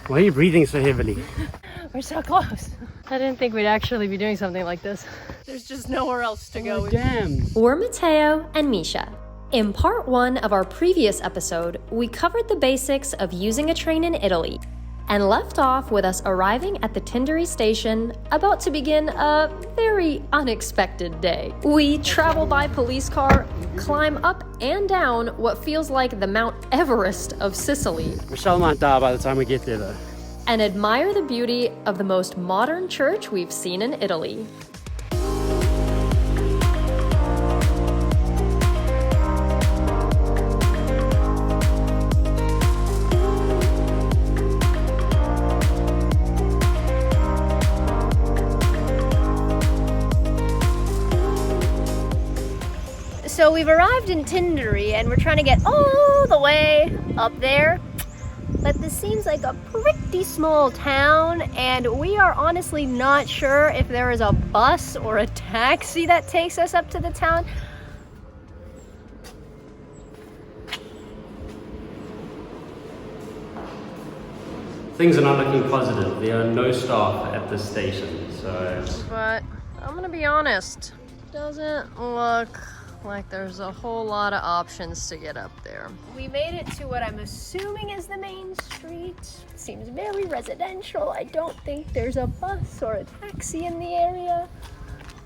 Why are you breathing so heavily? We're so close. I didn't think we'd actually be doing something like this. There's just nowhere else to go. Oh, damn. We're Matteo and Micha. In part 1 of our previous episode, we covered the basics of using a train in Italy and left off with us arriving at the Tindari station, about to begin a very unexpected day. We travel by police car, climb up and down what feels like the Mount Everest of Sicily. Michelle might die by the time we get there though. And admire the beauty of the most modern church we've seen in Italy. So we've arrived in Tindari and we're trying to get all the way up there. But this seems like a pretty small town and we are honestly not sure if there is a bus or a taxi that takes us up to the town. Things are not looking positive. There are no staff at this station, so... But I'm gonna be honest, doesn't look like there's a whole lot of options to get up there. We made it to what I'm assuming is the main street. It seems very residential. I don't think there's a bus or a taxi in the area.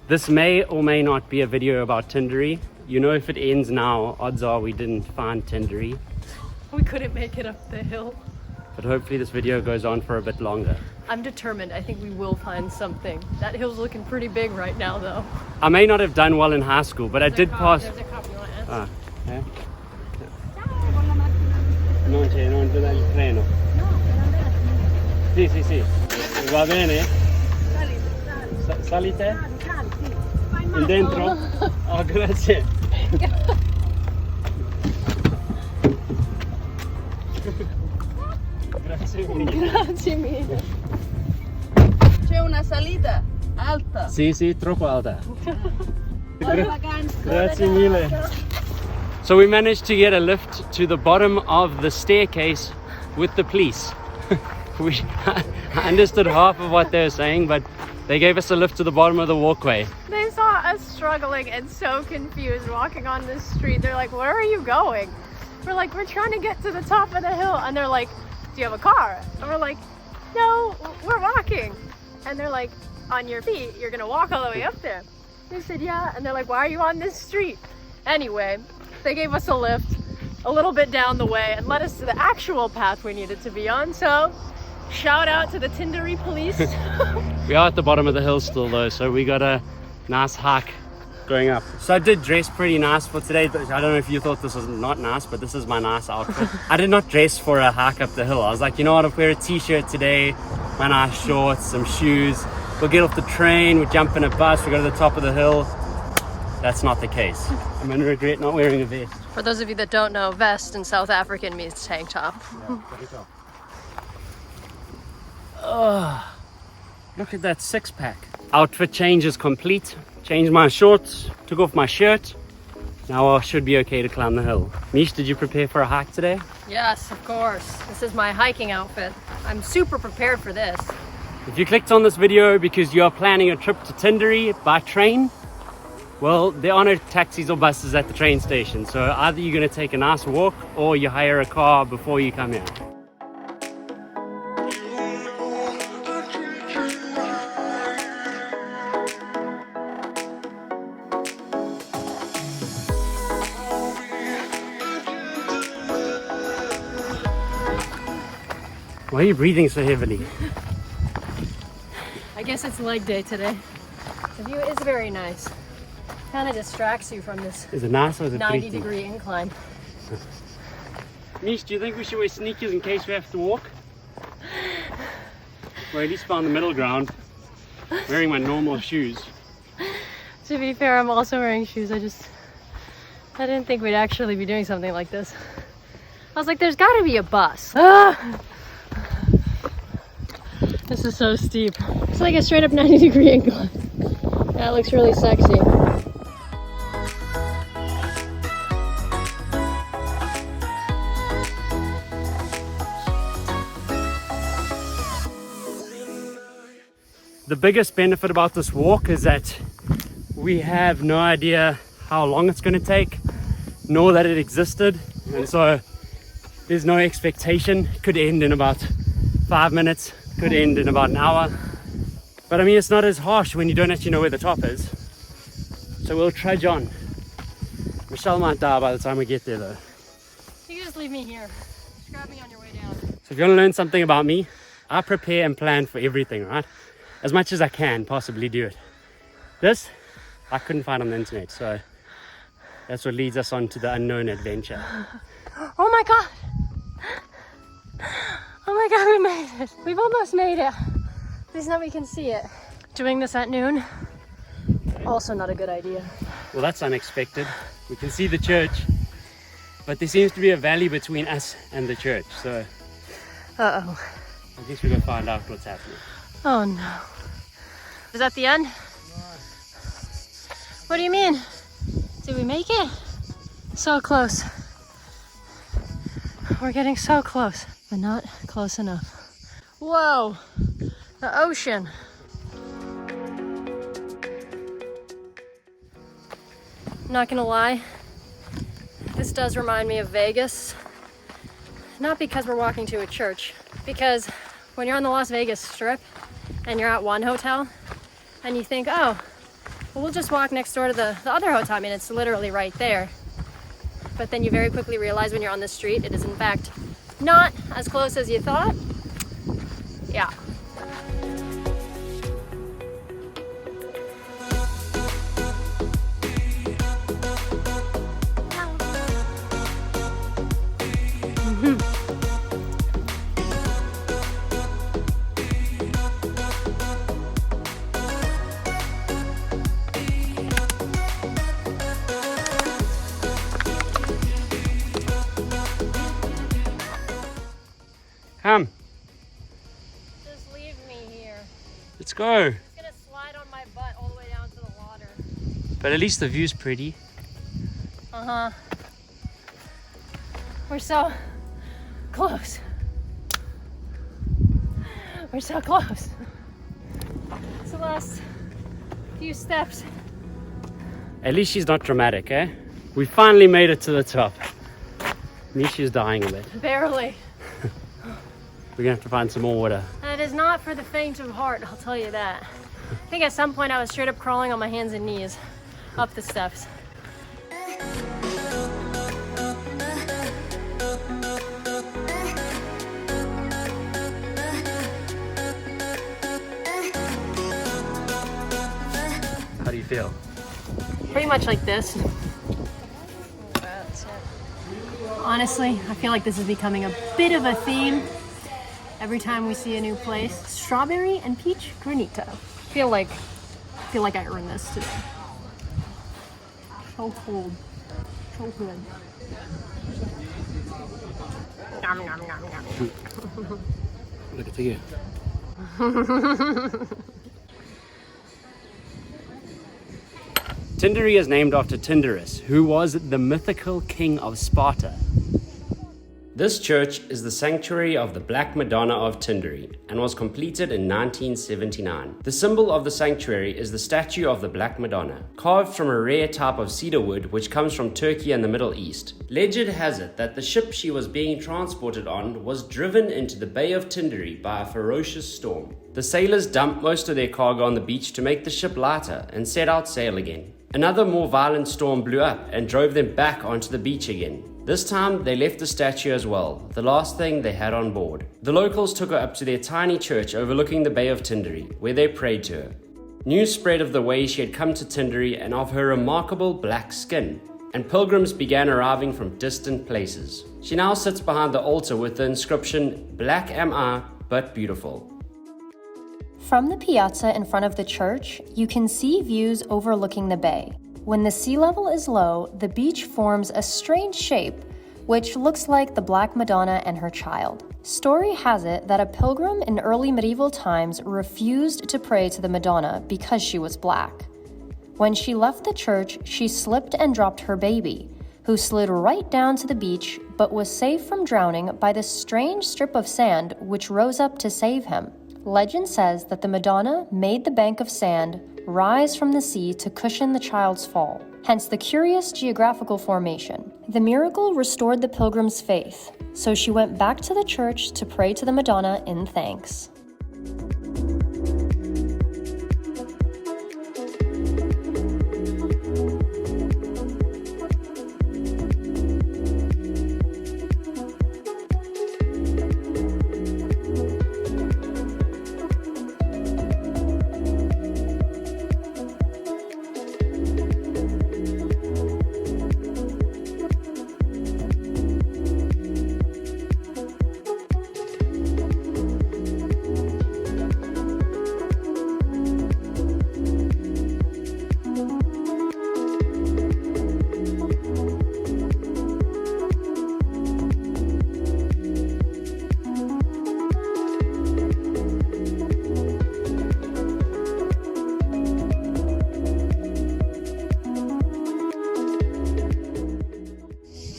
This may or may not be a video about Tindari. You know, if it ends now, odds are we didn't find Tindari. We couldn't make it up the hill. But hopefully this video goes on for a bit longer. I'm determined. I think we will find something. That hill's looking pretty big right now, though. I may not have done well in high school, but I did pass... There's a cop. You want to ask? Ah, eh? Non c'è il treno. Sì, sì, sì. Va bene? Salite? In dentro? Oh, grazie. Grazie mille. Grazie mille. C'è una salita alta. Sì, sì, troppo alta. Grazie mille. So we managed to get a lift to the bottom of the staircase with the police. I understood half of what they were saying, but they gave us a lift to the bottom of the walkway. They saw us struggling and so confused walking on this street. They're like, where are you going? We're like, we're trying to get to the top of the hill. And they're like, do you have a car? And we're like, no, we're walking. And they're like, on your feet, you're gonna walk all the way up there. We said, yeah. And they're like, why are you on this street? Anyway, they gave us a lift a little bit down the way and led us to the actual path we needed to be on. So shout out to the Tindari police. We are at the bottom of the hill still though, so we got a nice hike going up. So I did dress pretty nice for today. I don't know if you thought this was not nice, but this is my nice outfit. I did not dress for a hike up the hill. I was like, you know what, I'll wear a t-shirt today, my nice shorts, some shoes. We'll get off the train, we'll jump in a bus, we'll go to the top of the hill. That's not the case. I'm gonna regret not wearing a vest. For those of you that don't know, vest in South African means tank top. Oh, look at that six-pack. Outfit change is complete. Changed my shorts, took off my shirt. Now I should be okay to climb the hill. Mish, did you prepare for a hike today? Yes, of course. This is my hiking outfit. I'm super prepared for this. If you clicked on this video because you are planning a trip to Tindari by train, well, there are no taxis or buses at the train station. So either you're going to take a nice walk or you hire a car before you come here. Why are you breathing so heavily? I guess it's leg day today. The view is very nice. Kind of distracts you from this Is it nice or is it 90-degree incline. Mish, do you think we should wear sneakers in case we have to walk? Or at least found the middle ground, wearing my normal shoes. To be fair, I'm also wearing shoes. I didn't think we'd actually be doing something like this. I was like, there's got to be a bus. Ah! This is so steep. It's like a straight up 90-degree incline. That looks really sexy. the biggest benefit about this walk is that we have no idea how long it's going to take, nor that it existed, and so there's no expectation. It could end in about 5 minutes, could end in about an hour, but I mean, it's not as harsh when you don't actually know where the top is. So we'll trudge on. Michelle might die by the time we get there though. You can just leave me here. Just grab me on your way down. So if you want to learn something about me, I prepare and plan for everything, right? As much as I can possibly do it. This, I couldn't find on the internet, so that's what leads us on to the unknown adventure. Oh my god! Oh my god, we made it! We've almost made it. At least now we can see it. Doing this at noon, also not a good idea. Well, that's unexpected. We can see the church, but there seems to be a valley between us and the church, so Uh-oh. I guess we're gonna find out what's happening. Oh no. Is that the end? What do you mean? Did we make it? So close. We're getting so close, but not close enough. Whoa, the ocean. Not gonna lie, this does remind me of Vegas. Not because we're walking to a church, because when you're on the Las Vegas Strip and you're at one hotel and you think, oh, well, we'll just walk next door to the other hotel. I mean, it's literally right there. But then you very quickly realize when you're on the street, it is in fact not as close as you thought. Yeah. Come, Just leave me here. let's go. It's gonna slide on my butt all the way down to the water. But at least the view's pretty. Uh-huh. We're so close. We're so close. It's the last few steps. At least she's not dramatic, eh? We finally made it to the top. Misha's dying a bit. Barely. We're gonna have to find some more water. And it is not for the faint of heart, I'll tell you that. I think at some point I was straight up crawling on my hands and knees up the steps. How do you feel? Pretty much like this. Honestly, I feel like this is becoming a bit of a theme. Every time we see a new place, strawberry and peach granita. I feel like I earned this today. So cold, so good. Nom, nom, nom, nom. Look at you. Tindari is named after Tyndarus, who was the mythical king of Sparta. This church is the sanctuary of the Black Madonna of Tindari and was completed in 1979. The symbol of the sanctuary is the statue of the Black Madonna, carved from a rare type of cedar wood which comes from Turkey and the Middle East. Legend has it that the ship she was being transported on was driven into the Bay of Tindari by a ferocious storm. The sailors dumped most of their cargo on the beach to make the ship lighter and set out sail again. Another more violent storm blew up and drove them back onto the beach again. This time, they left the statue as well, the last thing they had on board. The locals took her up to their tiny church overlooking the Bay of Tindari, where they prayed to her. News spread of the way she had come to Tindari and of her remarkable black skin, and pilgrims began arriving from distant places. She now sits behind the altar with the inscription, "Black am I, but beautiful." From the piazza in front of the church, you can see views overlooking the bay. When the sea level is low, the beach forms a strange shape, which looks like the Black Madonna and her child. Story has it that a pilgrim in early medieval times refused to pray to the Madonna because she was black. When she left the church, she slipped and dropped her baby, who slid right down to the beach but was saved from drowning by the strange strip of sand which rose up to save him. Legend says that the Madonna made the bank of sand rise from the sea to cushion the child's fall, hence the curious geographical formation. The miracle restored the pilgrim's faith, so she went back to the church to pray to the Madonna in thanks.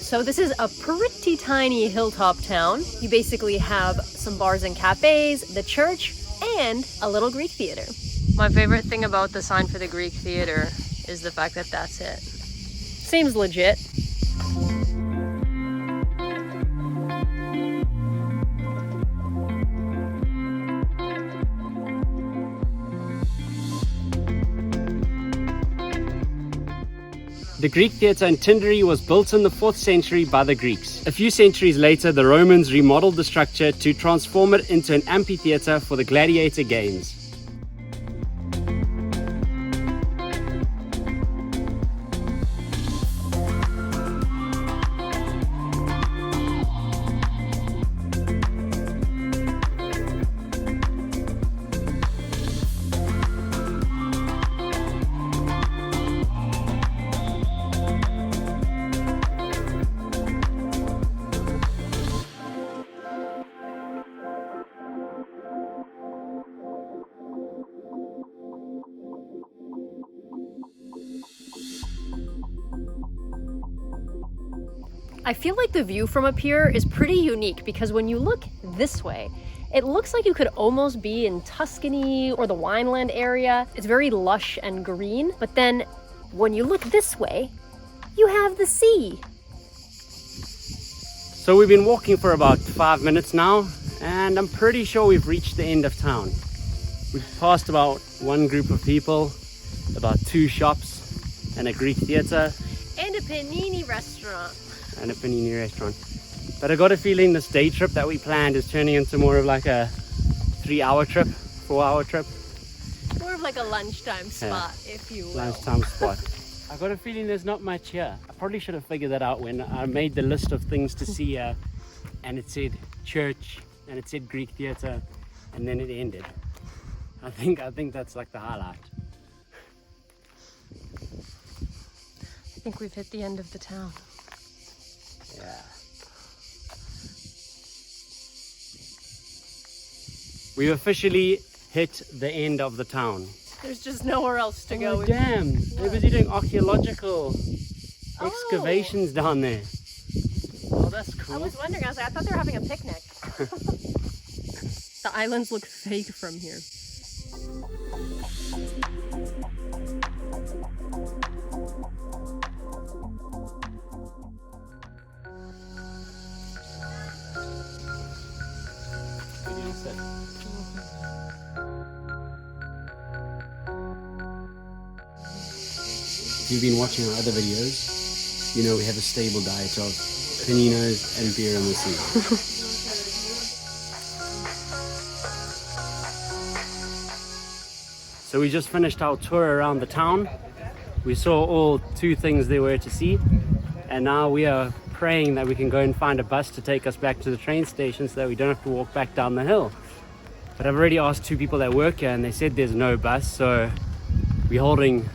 So this is a pretty tiny hilltop town. You basically have some bars and cafes, the church, and a little Greek theater. My favorite thing about the sign for the Greek theater is the fact that that's it. Seems legit. The Greek theatre in Tindari was built in the 4th century by the Greeks. A few centuries later, the Romans remodeled the structure to transform it into an amphitheatre for the gladiator games. I feel like the view from up here is pretty unique because when you look this way, it looks like you could almost be in Tuscany or the Wineland area. It's very lush and green, but then when you look this way, you have the sea. So we've been walking for about 5 minutes now, and I'm pretty sure we've reached the end of town. We've passed about one group of people, about 2 shops, and a Greek theatre. And a panini restaurant. And a panini restaurant. But I got a feeling this day trip that we planned is turning into more of like a 3-hour trip, 4-hour trip. More of like a lunchtime spot, if you will. Lunchtime spot. I got a feeling there's not much here. I probably should have figured that out when I made the list of things to see here, and it said church and it said Greek theatre, and then it ended. I think that's like the highlight. I think we've hit the end of the town. Yeah. We've officially hit the end of the town. There's just nowhere else to go. Oh damn, they're busy doing archaeological excavations down there. Oh, that's cool. I was wondering, I thought they were having a picnic. The islands look fake from here. If you've been watching our other videos, you know we have a stable diet of paninos and Birra Messina. So we just finished our tour around the town. We saw all 2 things there were to see, and now we are praying that we can go and find a bus to take us back to the train station so that we don't have to walk back down the hill. But I've already asked 2 people that work here and they said there's no bus, so we're holding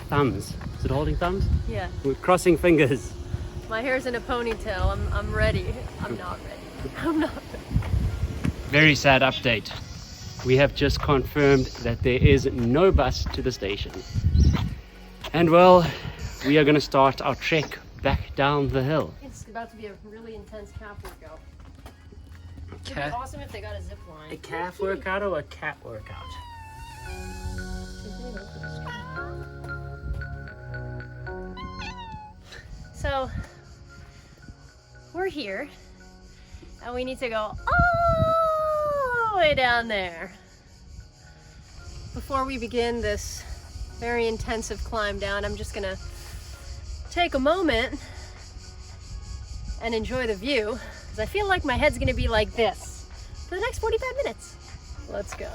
thumbs. Is it holding thumbs? Yeah. We're crossing fingers. My hair's in a ponytail. I'm ready. I'm not ready. I'm not ready. Very sad update. We have just confirmed that there is no bus to the station. And well, we are going to start our trek back down the hill. It's about to be a really intense cap workout. It'd be awesome if they got a zip line. A calf workout or a cat workout? So we're here and we need to go all the way down there before we begin this very intensive climb down. I'm just gonna take a moment and enjoy the view because I feel like my head's gonna be like this for the next 45 minutes. Let's go.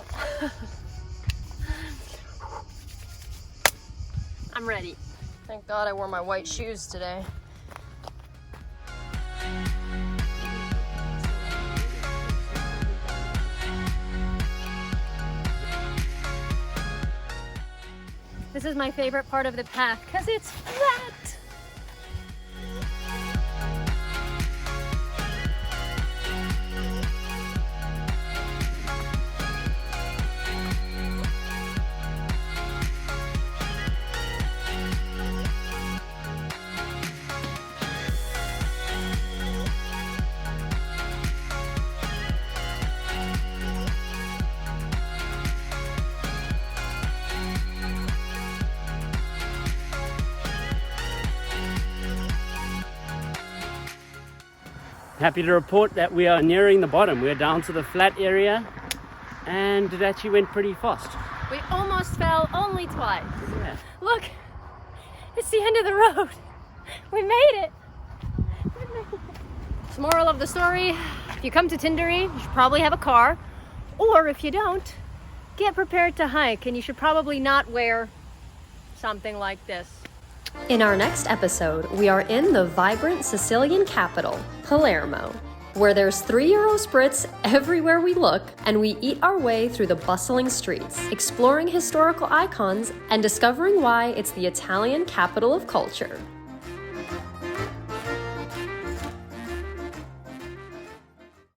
I'm ready. Thank God I wore my white shoes today. This is my favorite part of the path because it's flat. Happy to report that we are nearing the bottom. We're down to the flat area and it actually went pretty fast. We almost fell only twice. Yeah. Look, it's the end of the road. We made it. So moral of the story, if you come to Tindari, you should probably have a car. Or if you don't, get prepared to hike and you should probably not wear something like this. In our next episode, we are in the vibrant Sicilian capital, Palermo, where there's €3 spritz everywhere we look, and we eat our way through the bustling streets, exploring historical icons and discovering why it's the Italian capital of culture.